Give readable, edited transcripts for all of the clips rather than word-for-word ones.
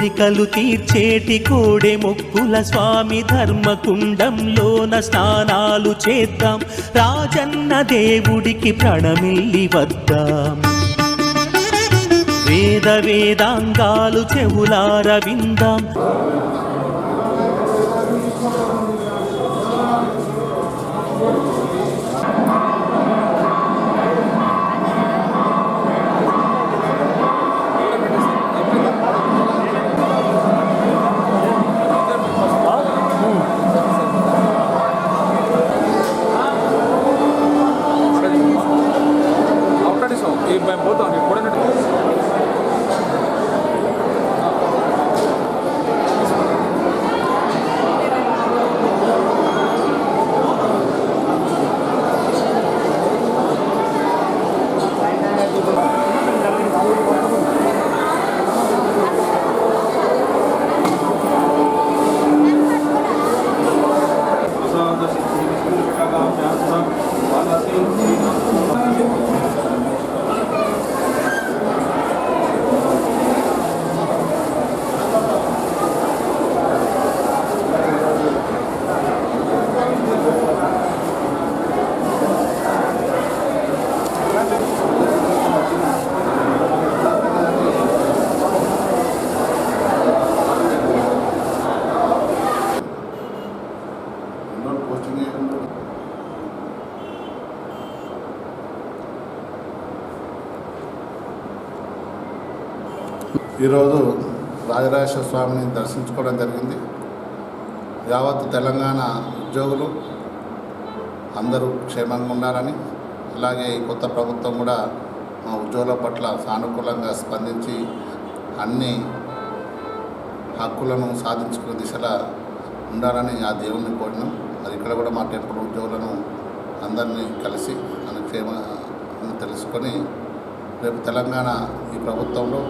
కోరికలు తీర్చేటి కోడె మొక్కుల స్వామి ధర్మకుండంలోన స్నానాలు చేద్దాం, రాజన్న దేవుడికి ప్రణమిల్లి వద్దాం. వేద వేదాంగాలు చెవులార విందాం. ఈరోజు రాజరాజేశ్వర స్వామిని దర్శించుకోవడం జరిగింది. యావత్ తెలంగాణ ఉద్యోగులు అందరూ క్షేమంగా ఉండాలని, అలాగే ఈ కొత్త ప్రభుత్వం కూడా మా ఉద్యోగుల పట్ల సానుకూలంగా స్పందించి అన్ని హక్కులను సాధించుకునే దిశలా ఉండాలని ఆ దేవుణ్ణి కోరినాం. మరి ఇక్కడ కూడా మా టెంపుల్ ఉద్యోగులను అందరినీ కలిసి మన క్షేమాన్ని తెలుసుకొని రేపు తెలంగాణ ఈ ప్రభుత్వంలో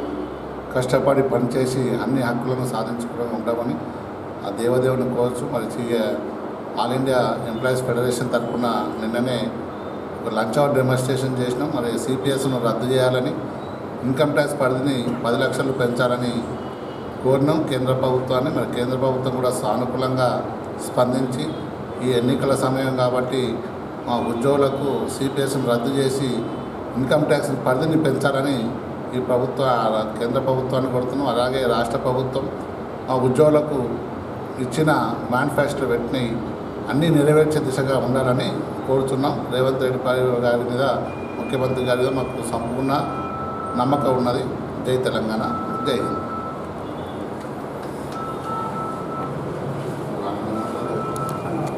కష్టపడి పనిచేసి అన్ని హక్కులను సాధించుకుని ఉంటామని ఆ దేవదేవుని కోరచ్చు. మరి ఆల్ ఇండియా ఎంప్లాయీస్ ఫెడరేషన్ తరఫున నిన్ననే ఒక లంచ్ అవర్ డెమాన్స్ట్రేషన్ చేసినాం. మరి సిపిఎస్ను రద్దు చేయాలని, ఇన్కమ్ ట్యాక్స్ పరిధిని 10 లక్షలు పెంచాలని కోరినాం కేంద్ర ప్రభుత్వాన్ని. మరి కేంద్ర ప్రభుత్వం కూడా సానుకూలంగా స్పందించి ఈ ఎన్నికల సమయం కాబట్టి మా ఉద్యోగులకు సిపిఎస్ను రద్దు చేసి ఇన్కమ్ ట్యాక్స్ పరిధిని పెంచాలని ఈ కేంద్ర ప్రభుత్వాన్ని కోరుతున్నాం. అలాగే రాష్ట్ర ప్రభుత్వం ఆ ఉద్యోగులకు ఇచ్చిన మేనిఫెస్టో వెంటనే అన్నీ నెరవేర్చే దిశగా ఉండాలని కోరుతున్నాం. రేవంత్ రెడ్డి గారి మీద, ముఖ్యమంత్రి గారి మీద మాకు సంపూర్ణ నమ్మకం ఉన్నది. జై తెలంగాణ, జై హింద్.